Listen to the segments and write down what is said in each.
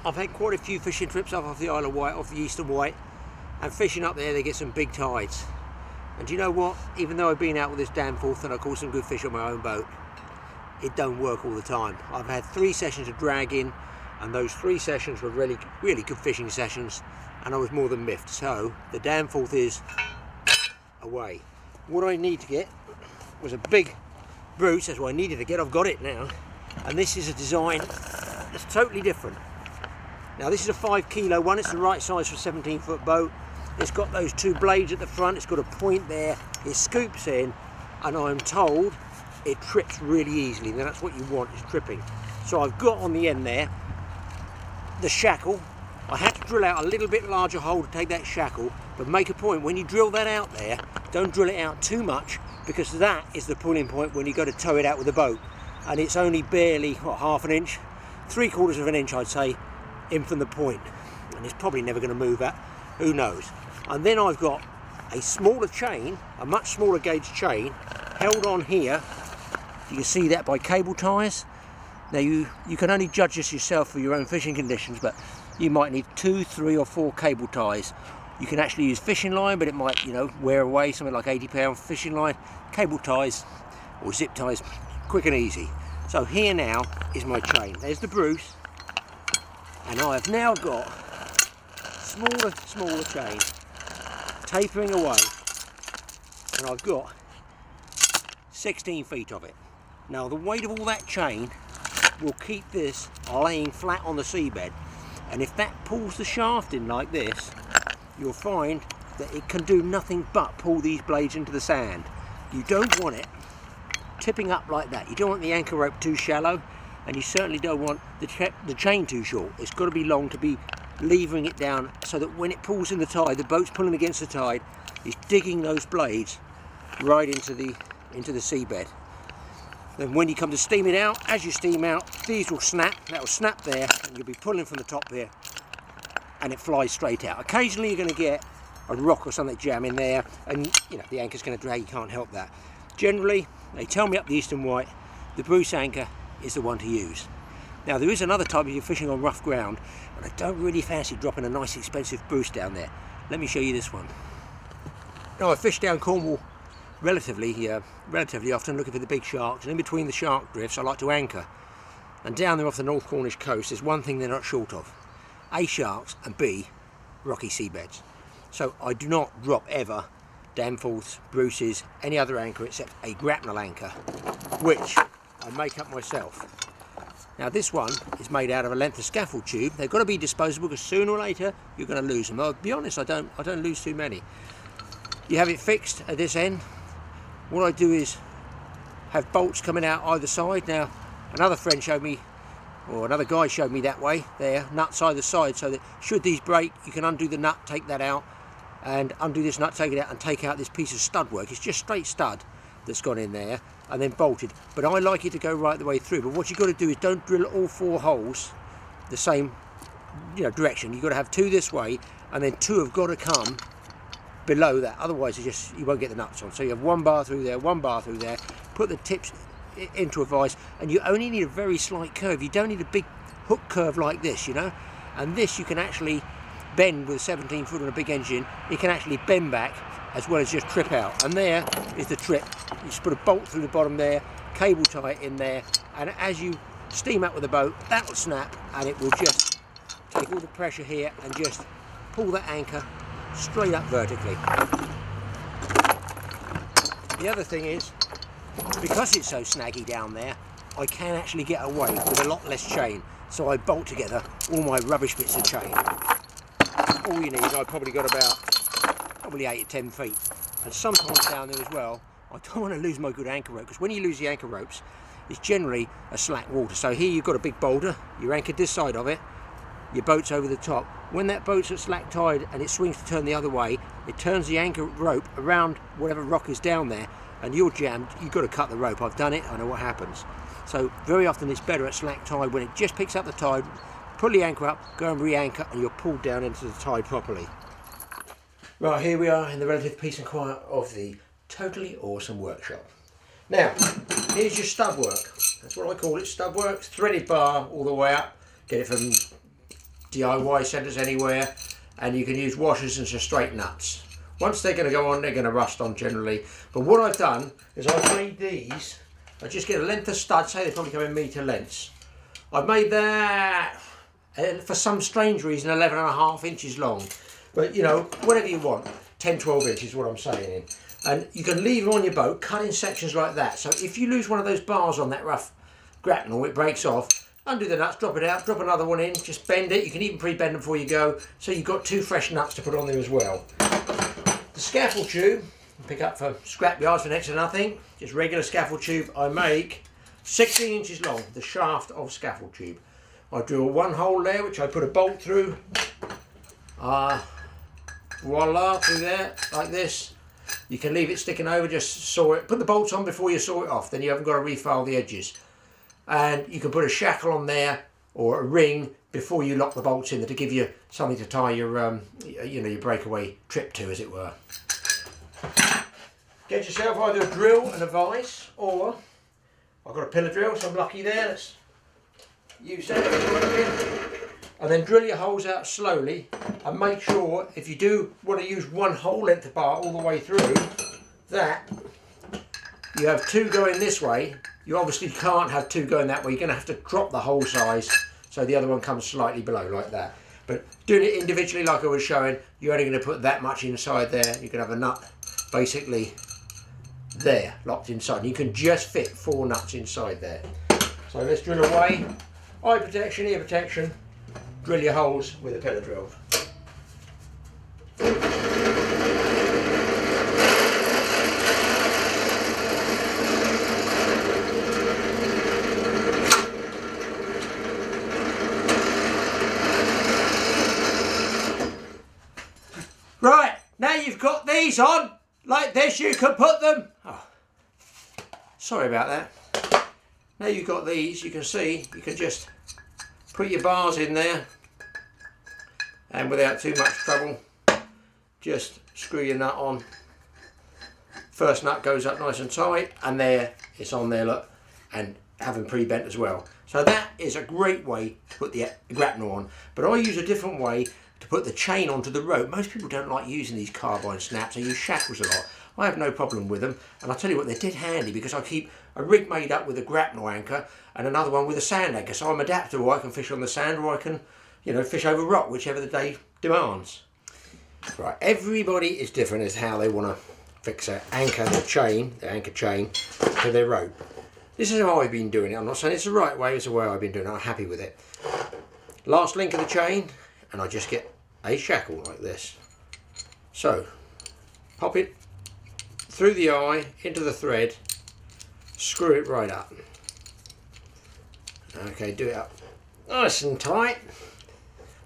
I've had quite a few fishing trips up off the Isle of Wight, off the Eastern Wight, and fishing up there they get some big tides. And do you know what? Even though I've been out with this Danforth and I caught some good fish on my own boat, it don't work all the time. I've had 3 sessions of dragging, and those 3 sessions were really good fishing sessions, and I was more than miffed. So the Danforth is away. What I need to get was a big Bruce. That's what I needed to get. I've got it now, and this is a design that's totally different. Now this is a 5 kilo one. It's the right size for a 17-foot boat. It's got those 2 blades at the front. It's got a point there. It scoops in, and I'm told it trips really easily. Now that's what you want, is tripping. So I've got on the end there the shackle. I had to drill out a little bit larger hole to take that shackle, but make a point, when you drill that out there, don't drill it out too much, because that is the pulling point when you go to tow it out with the boat. And it's only barely, what, half an inch? 3/4 of an inch, I'd say, in from the point. And it's probably never going to move that, who knows. And then I've got a smaller chain, a much smaller gauge chain, held on here. You can see that by cable ties. Now you can only judge this yourself for your own fishing conditions, but you might need 2, 3 or 4 cable ties. You can actually use fishing line, but it might, you know, wear away, something like 80-pound fishing line. Cable ties or zip ties, quick and easy. So here now is my chain. There's the Bruce, and I have now got smaller chain tapering away, and I've got 16 feet of it. Now the weight of all that chain will keep this laying flat on the seabed, and if that pulls the shaft in like this, you'll find that it can do nothing but pull these blades into the sand. You don't want it tipping up like that. You don't want the anchor rope too shallow, and you certainly don't want the chain too short. It's got to be long to be levering it down, so that when it pulls in the tide, the boat's pulling against the tide, it's digging those blades right into the seabed. Then when you come to steam it out, as you steam out, these will snap. That will snap there, and you'll be pulling from the top here, and it flies straight out. Occasionally you're going to get a rock or something jam in there, and you know the anchor's going to drag. You can't help that. Generally, they tell me up the Eastern Wight, the Bruce anchor is the one to use. Now there is another type if you're fishing on rough ground, and I don't really fancy dropping a nice expensive Bruce down there. Let me show you this one. Now I fish down Cornwall relatively often, looking for the big sharks, and in between the shark drifts I like to anchor. And down there off the North Cornish coast, there's one thing they're not short of: A, sharks, and B, rocky seabeds. So I do not drop ever Danforths, Bruces, any other anchor except a Grapnel Anchor, which I make up myself. Now this one is made out of a length of scaffold tube. They've got to be disposable, because sooner or later you're going to lose them. I'll be honest, I don't lose too many. You have it fixed at this end. What I do is have bolts coming out either side. Now another friend showed me, or another guy showed me that way there, nuts either side, so that should these break, you can undo the nut, take that out, and undo this nut, take it out, and take out this piece of stud work. It's just straight stud that's gone in there and then bolted, but I like it to go right the way through. But what you've got to do is don't drill all 4 holes the same, you know, direction. You've got to have 2 this way, and then 2 have got to come below that, otherwise you won't get the nuts on. So you have 1 bar through there, 1 bar through there, put the tips into a vise, and you only need a very slight curve. You don't need a big hook curve like this, you know. And this you can actually bend with a 17 foot on a big engine. You can actually bend back as well as just trip out. And there is the trip. You just put a bolt through the bottom there, cable tie it in there, and as you steam up with the boat, that will snap, and it will just take all the pressure here and just pull that anchor straight up vertically. The other thing is, because it's so snaggy down there, I can actually get away with a lot less chain. So I bolt together all my rubbish bits of chain. All you need, I've probably got about 8 to 10 feet. And sometimes down there as well, I don't want to lose my good anchor rope, because when you lose the anchor ropes, it's generally a slack water. So here you've got a big boulder, you're anchored this side of it, your boat's over the top. When that boat's at slack tide and it swings to turn the other way, it turns the anchor rope around whatever rock is down there, and you're jammed. You've got to cut the rope. I've done it, I know what happens. So very often it's better at slack tide, when it just picks up the tide, pull the anchor up, go and re-anchor, and you're pulled down into the tide properly. Right, here we are in the relative peace and quiet of the totally awesome workshop. Now, here's your stub work. That's what I call it, stub work. Threaded bar all the way up. Get it from DIY centres anywhere, and you can use washers and some straight nuts. Once they're going to go on, they're going to rust on generally. But what I've done is I've made these. I just get a length of stud, say they probably come in metre lengths. I've made that, for some strange reason, 11.5 inches long. But you know, whatever you want, 10, 12 inches is what I'm saying. And you can leave them on your boat, cut in sections like that. So if you lose one of those bars on that rough grapnel, it breaks off. Undo the nuts, drop it out, drop another one in, just bend it. You can even pre-bend them before you go. So you've got 2 fresh nuts to put on there as well. The scaffold tube, pick up for scrap yards for next to nothing. Just regular scaffold tube. I make 16 inches long, the shaft of scaffold tube. I drill 1 hole there, which I put a bolt through. Voila, through there, like this. You can leave it sticking over, just saw it. Put the bolts on before you saw it off, then you haven't got to refile the edges. And you can put a shackle on there, or a ring, before you lock the bolts in there to give you something to tie your, you know, your breakaway trip to, as it were. Get yourself either a drill and a vise, or I've got a pillar drill, so I'm lucky there. Let's use that. And then drill your holes out slowly, and make sure if you do want to use 1 whole length of bar all the way through, that you have 2 going this way. You obviously can't have 2 going that way. You're going to have to drop the hole size so the other one comes slightly below, like that. But doing it individually, like I was showing, you're only going to put that much inside there. You can have a nut basically there, locked inside. You can just fit 4 nuts inside there. So let's drill away. Eye protection, ear protection. Drill your holes with a pillar drill. Right, now you've got these on, like this, you can put them... Oh, sorry about that. Now you've got these, you can see, you can just put your bars in there, and without too much trouble, just screw your nut on. First nut goes up nice and tight, and there, it's on there, look, and having pre-bent as well. So that is a great way to put the grapnel on, but I use a different way to put the chain onto the rope. Most people don't like using these carbine snaps, they use shackles a lot. I have no problem with them, and I'll tell you what, they're dead handy because I keep a rig made up with a grapnel anchor and another one with a sand anchor, so I'm adaptable. I can fish on the sand, or I can, you know, fish over rock, whichever the day demands. Right, everybody is different as how they want to fix their anchor, their anchor chain to their rope. This is how I've been doing it. I'm not saying it's the right way, it's the way I've been doing it. I'm happy with it. Last link of the chain, and I just get a shackle like this. So, pop it through the eye, into the thread, screw it right up. Okay, do it up nice and tight.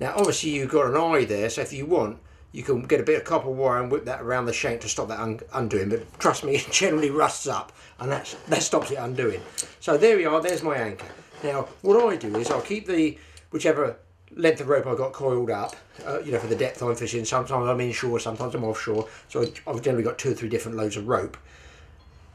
Now obviously you've got an eye there, so if you want, you can get a bit of copper wire and whip that around the shank to stop that undoing, but trust me, it generally rusts up, and that stops it undoing. So there we are, there's my anchor. Now what I do is I'll keep the whichever length of rope I got coiled up, you know, for the depth I'm fishing. Sometimes I'm inshore, sometimes I'm offshore, so I've generally got 2 or 3 different loads of rope.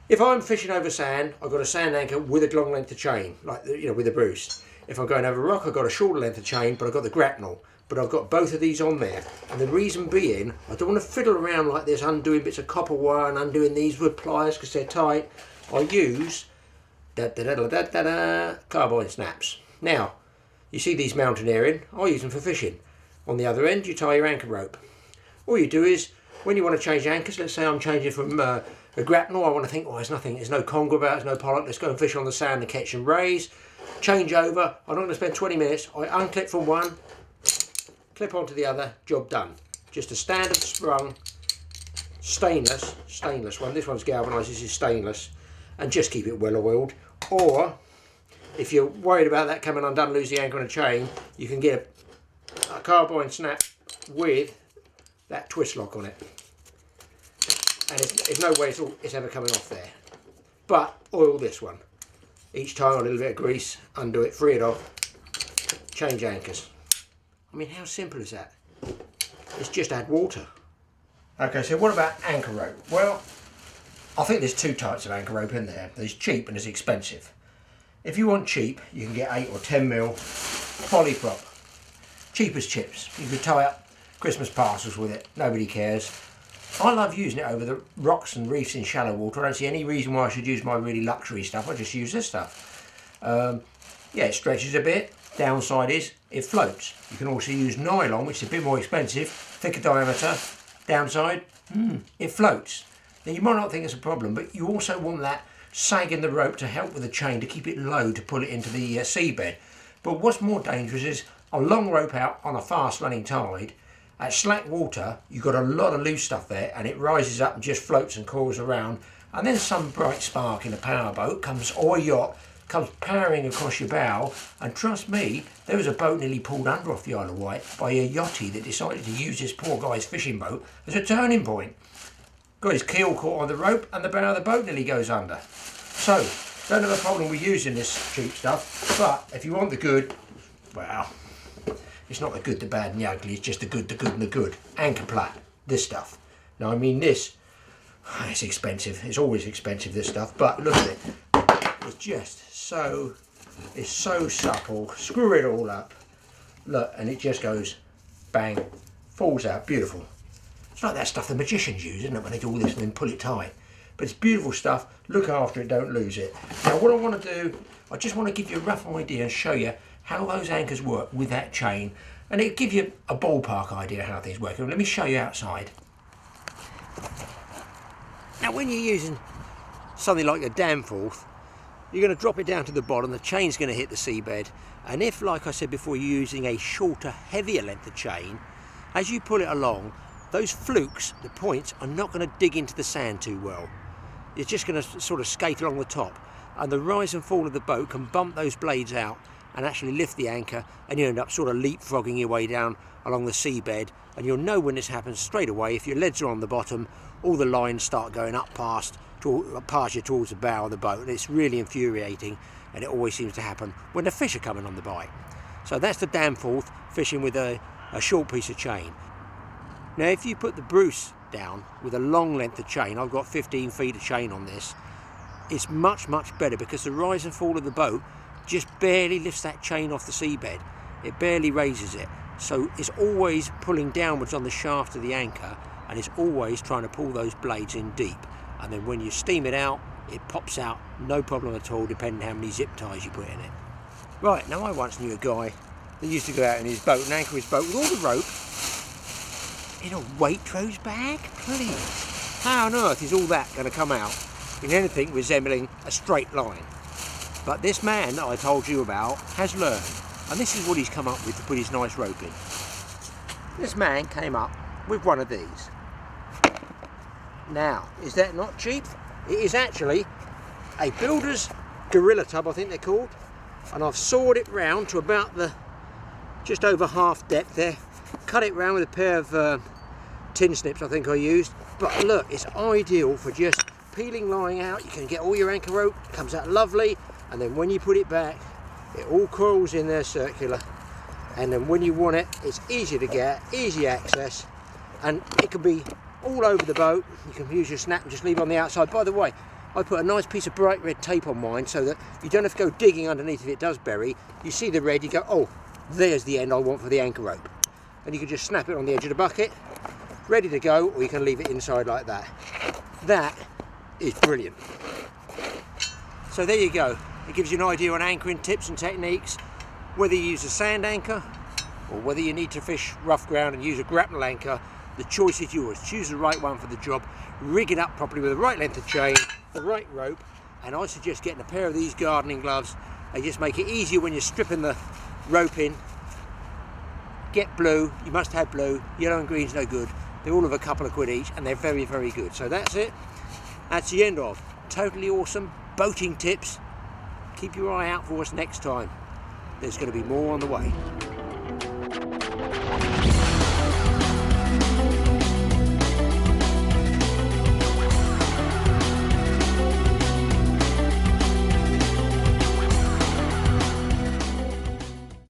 If I'm fishing over sand, I've got a sand anchor with a long length of chain, like, you know, with a Bruce. If I'm going over rock, I've got a shorter length of chain, but I've got the grapnel. But I've got both of these on there, and the reason being, I don't want to fiddle around like this, undoing bits of copper wire and undoing these with pliers because they're tight. I use carbine snaps. Now, you see these mountaineering, I use them for fishing. On the other end, you tie your anchor rope. All you do is, when you want to change anchors, let's say I'm changing from a grapnel, I want to think, oh, there's no conger about, there's no pollock, let's go and fish on the sand and catch and raise. Change over, I'm not going to spend 20 minutes, I unclip from one, clip onto the other, job done. Just a standard sprung, stainless one. This one's galvanised, this is stainless, and just keep it well oiled. Or, if you're worried about that coming undone, lose the anchor on a chain, you can get a carbine snap with that twist lock on it. And there's no way it's ever coming off there. But oil this one. Each time a little bit of grease, undo it, free it off, change anchors. I mean, how simple is that? It's just add water. Okay, so what about anchor rope? Well, I think there's 2 types of anchor rope in there. There's cheap and there's expensive. If you want cheap, you can get 8 or 10 mil polyprop. cheap as chips. You could tow out Christmas parcels with it, nobody cares. I love using it over the rocks and reefs in shallow water. I don't see any reason why I should use my really luxury stuff. I just use this stuff. Yeah, it stretches a bit. Downside is it floats. You can also use nylon, which is a bit more expensive, thicker diameter. Downside, it floats. Now you might not think it's a problem, but you also want that sag in the rope to help with the chain to keep it low to pull it into the seabed. But what's more dangerous is a long rope out on a fast running tide. At slack water, you've got a lot of loose stuff there, and it rises up and just floats and coils around. And then some bright spark in a powerboat comes, or a yacht, comes powering across your bow. And trust me, there was a boat nearly pulled under off the Isle of Wight by a yachty that decided to use this poor guy's fishing boat as a turning point. Got his keel caught on the rope, and the bow of the boat nearly goes under. So, don't have a problem with using this cheap stuff, but if you want the good, well, it's not the good, the bad and the ugly, it's just the good, and the good. Anchor plat, this stuff. Now I mean this, it's expensive, it's always expensive this stuff, but look at it. It's just so, it's so supple. Screw it all up. Look, and it just goes bang, falls out, beautiful. It's like that stuff the magicians use, isn't it, when they do all this and then pull it tight. But it's beautiful stuff, look after it, don't lose it. Now what I want to do, I just want to give you a rough idea and show you how those anchors work with that chain, and it'll give you a ballpark idea how things work. Let me show you outside. Now when you're using something like a Danforth, you're going to drop it down to the bottom, the chain's going to hit the seabed, and if, like I said before, you're using a shorter, heavier length of chain, as you pull it along, those flukes, the points, are not going to dig into the sand too well. You're just going to sort of skate along the top, and the rise and fall of the boat can bump those blades out and actually lift the anchor, and you end up sort of leapfrogging your way down along the seabed, and you'll know when this happens straight away. If your leads are on the bottom, all the lines start going up past you towards the bow of the boat, and it's really infuriating, and it always seems to happen when the fish are coming on the bite. So that's the Danforth fishing with a short piece of chain. Now if you put the Bruce down with a long length of chain, I've got 15 feet of chain on this, it's much better because the rise and fall of the boat just barely lifts that chain off the seabed. It barely raises it, so it's always pulling downwards on the shaft of the anchor, and it's always trying to pull those blades in deep, and then when you steam it out, it pops out no problem at all, depending how many zip ties you put in it. Right, now I once knew a guy that used to go out in his boat and anchor his boat with all the rope in a Waitrose bag? Please. How on earth is all that going to come out in anything resembling a straight line? But this man that I told you about has learned, and this is what he's come up with to put his nice rope in. This man came up with one of these. Now, is that not cheap? It is actually a builder's gorilla tub, I think they're called, and I've sawed it round to about the just over half depth there, cut it round with a pair of tin snips I think I used, but look, it's ideal for just peeling, lying out. You can get all your anchor rope, it comes out lovely, and then when you put it back, it all coils in there circular, and then when you want it, it's easy to get, easy access, and it can be all over the boat. You can use your snap and just leave it on the outside. By the way, I put a nice piece of bright red tape on mine so that you don't have to go digging underneath if it does bury. You see the red, you go, oh, there's the end I want for the anchor rope. And you can just snap it on the edge of the bucket, ready to go, or you can leave it inside like that. That is brilliant. So there you go. It gives you an idea on anchoring tips and techniques, whether you use a sand anchor or whether you need to fish rough ground and use a grapnel anchor. The choice is yours. Choose the right one for the job, rig it up properly with the right length of chain, the right rope, and I suggest getting a pair of these gardening gloves. They just make it easier when you're stripping the rope in. Get blue, you must have blue, yellow and green's no good. They're all of a couple of quid each, and they're very good. So that's it. That's the end of totally awesome boating tips. Keep your eye out for us next time. There's going to be more on the way.